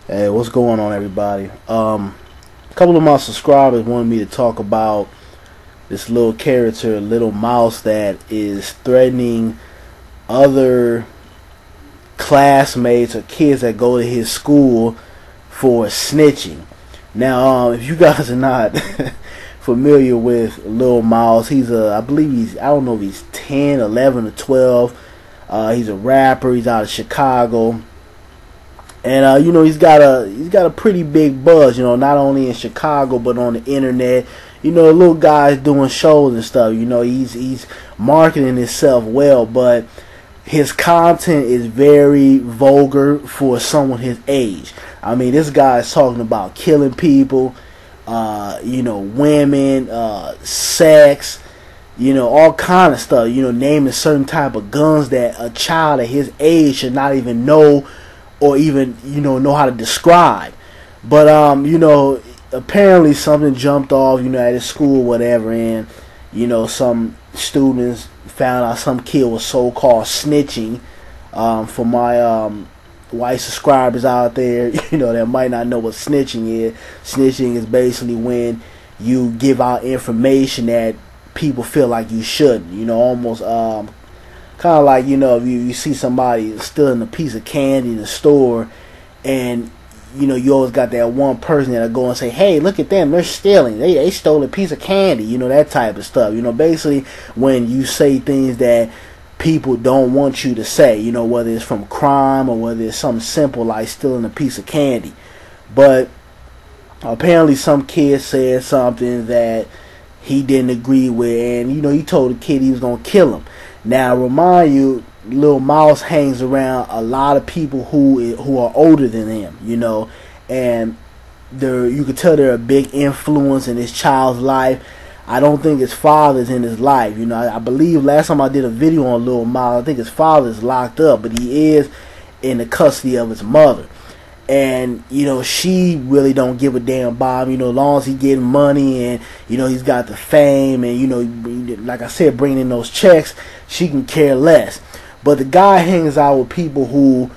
Hey, what's going on, everybody? A couple of my subscribers wanted me to talk about this little character, Little Mouse, that is threatening other classmates or kids that go to his school for snitching. Now, if you guys are not familiar with Little Mouse, I believe I don't know if he's 10, 11, or 12. He's a rapper. He's out of Chicago. And he's got a pretty big buzz, not only in Chicago but on the internet. The little guy's doing shows and stuff. He's marketing himself well, but his content is very vulgar for someone his age. I mean, this guy is talking about killing people, women, sex, all kind of stuff. Naming certain type of guns that a child at his age should not even know or even know how to describe. But apparently something jumped off at his school, whatever, and some students found out some kid was so-called snitching. For my white subscribers out there that might not know what snitching is. Snitching is basically when you give out information that people feel like you shouldn't, almost kind of like, if you see somebody stealing a piece of candy in the store, and you always got that one person that'll go and say, hey, look at them, they're stealing, they stole a piece of candy, that type of stuff. Basically when you say things that people don't want you to say, whether it's from crime or whether it's something simple like stealing a piece of candy. But apparently some kid said something that he didn't agree with, and he told the kid he was gonna kill him. Now, remind you, Lil Mouse hangs around a lot of people who are older than him, and you could tell they're a big influence in his child's life. I don't think his father's in his life. I believe last time I did a video on Lil Mouse, I think his father's locked up, but he is in the custody of his mother. And she really don't give a damn about him, as long as he getting money and he's got the fame and like I said, bringing in those checks, she can care less. But the guy hangs out with people who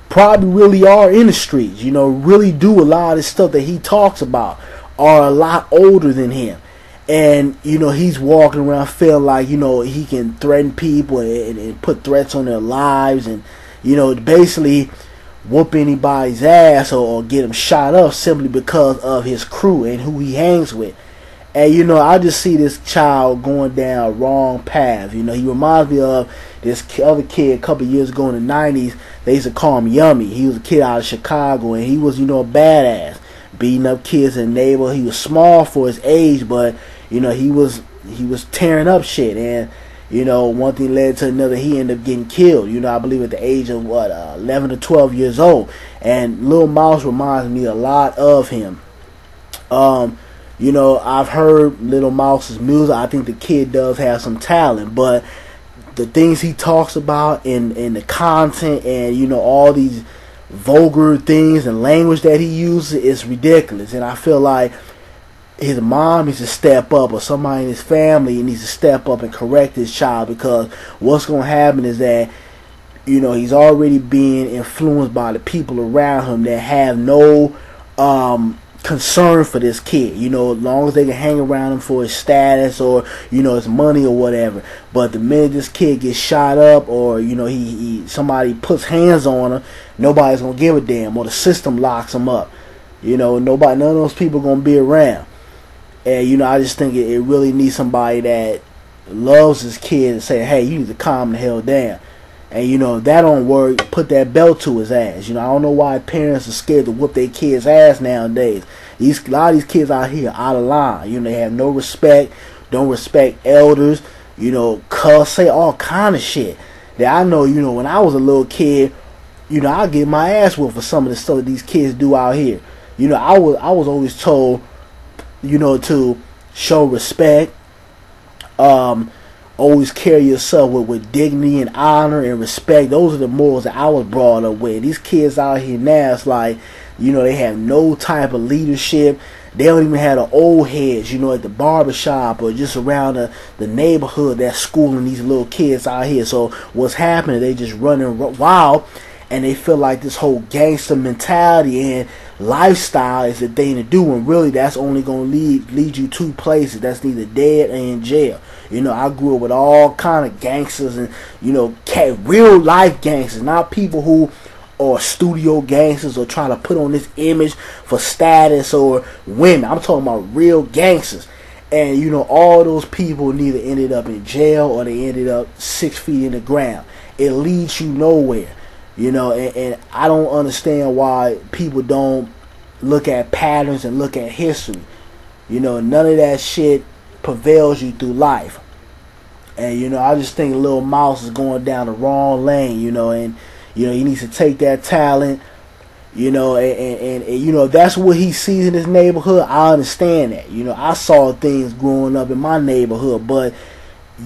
probably really are in the streets, really do a lot of the stuff that he talks about, are a lot older than him. And he's walking around feeling like he can threaten people and put threats on their lives, and basically whoop anybody's ass or get him shot up simply because of his crew and who he hangs with. And I just see this child going down a wrong path. He reminds me of this other kid a couple years ago in the 90s. They used to call him Yummy. He was a kid out of Chicago, and he was a badass, beating up kids in the neighborhood. He was small for his age, but he was tearing up shit. And one thing led to another. He ended up getting killed, I believe at the age of 11 to 12 years old. And Lil Mouse reminds me a lot of him. I've heard Lil Mouse's music. I think the kid does have some talent, but the things he talks about in the content and all these vulgar things and language that he uses is ridiculous. And I feel like his mom needs to step up, or somebody in his family needs to step up and correct his child, because what's going to happen is that he's already being influenced by the people around him that have no concern for this kid, as long as they can hang around him for his status or his money or whatever. But the minute this kid gets shot up, or somebody puts hands on him, nobody's gonna give a damn, or the system locks him up. None of those people gonna be around. And I just think it really needs somebody that loves his kid and say, hey, you need to calm the hell down. And if that don't work, put that belt to his ass. I don't know why parents are scared to whoop their kids' ass nowadays. A lot of these kids out here are out of line. They have no respect, don't respect elders, cuss, say all kind of shit. That I know, when I was a little kid, I get my ass whooped for some of the stuff that these kids do out here. I was always told to show respect, always carry yourself with dignity and honor and respect. Those are the morals that I was brought up with. These kids out here now, it's like, they have no type of leadership. They don't even have the old heads, at the barbershop or just around the neighborhood that's schooling these little kids out here. So what's happening, they just running wild, and they feel like this whole gangster mentality and lifestyle is the thing to do, and really that's only going to lead you two places. That's either dead or in jail. You know, I grew up with all kind of gangsters, and you know, real life gangsters, not people who are studio gangsters or trying to put on this image for status or women. I'm talking about real gangsters. And you know, all those people neither ended up in jail or they ended up 6 feet in the ground. It leads you nowhere. You know, and I don't understand why people don't look at patterns and look at history. You know, none of that shit prevails you through life. And you know, I just think Lil Mouse is going down the wrong lane. You know, and you know, he needs to take that talent. You know, and you know, that's what he sees in his neighborhood. I understand that. You know, I saw things growing up in my neighborhood, but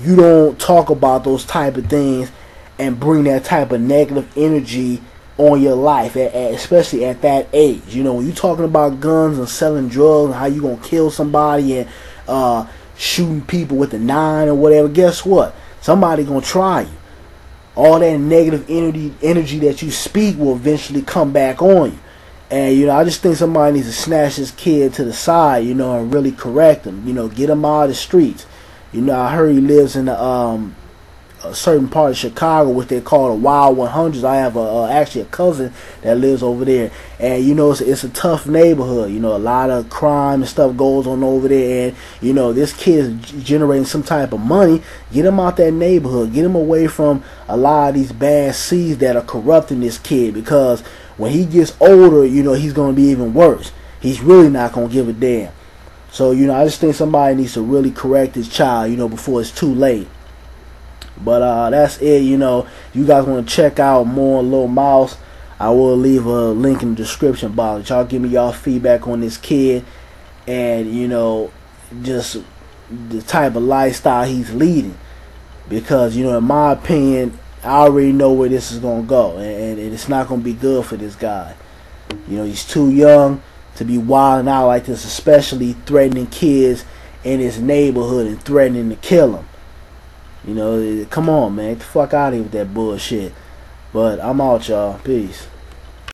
you don't talk about those type of things and bring that type of negative energy on your life, especially at that age. You know, when you're talking about guns and selling drugs and how you gonna kill somebody and shooting people with a 9 or whatever, guess what? Somebody gonna try you. All that negative energy that you speak will eventually come back on you. And, you know, I just think somebody needs to snatch this kid to the side, you know, and really correct him. You know, get him out of the streets. You know, I heard he lives in a certain part of Chicago, which they call the Wild 100s. I have actually a cousin that lives over there. And, you know, it's a tough neighborhood. You know, a lot of crime and stuff goes on over there. And, you know, this kid is generating some type of money. Get him out that neighborhood. Get him away from a lot of these bad seeds that are corrupting this kid. Because when he gets older, you know, he's going to be even worse. He's really not going to give a damn. So, you know, I just think somebody needs to really correct this child, you know, before it's too late. But that's it. You know, you guys want to check out more Lil Mouse, I will leave a link in the description box. Y'all give me y'all feedback on this kid, and you know, just the type of lifestyle he's leading. Because, you know, in my opinion, I already know where this is gonna go, and it's not gonna be good for this guy. You know, he's too young to be wilding out like this, especially threatening kids in his neighborhood and threatening to kill them. You know, come on, man. Get the fuck out of here with that bullshit. But I'm out, y'all. Peace.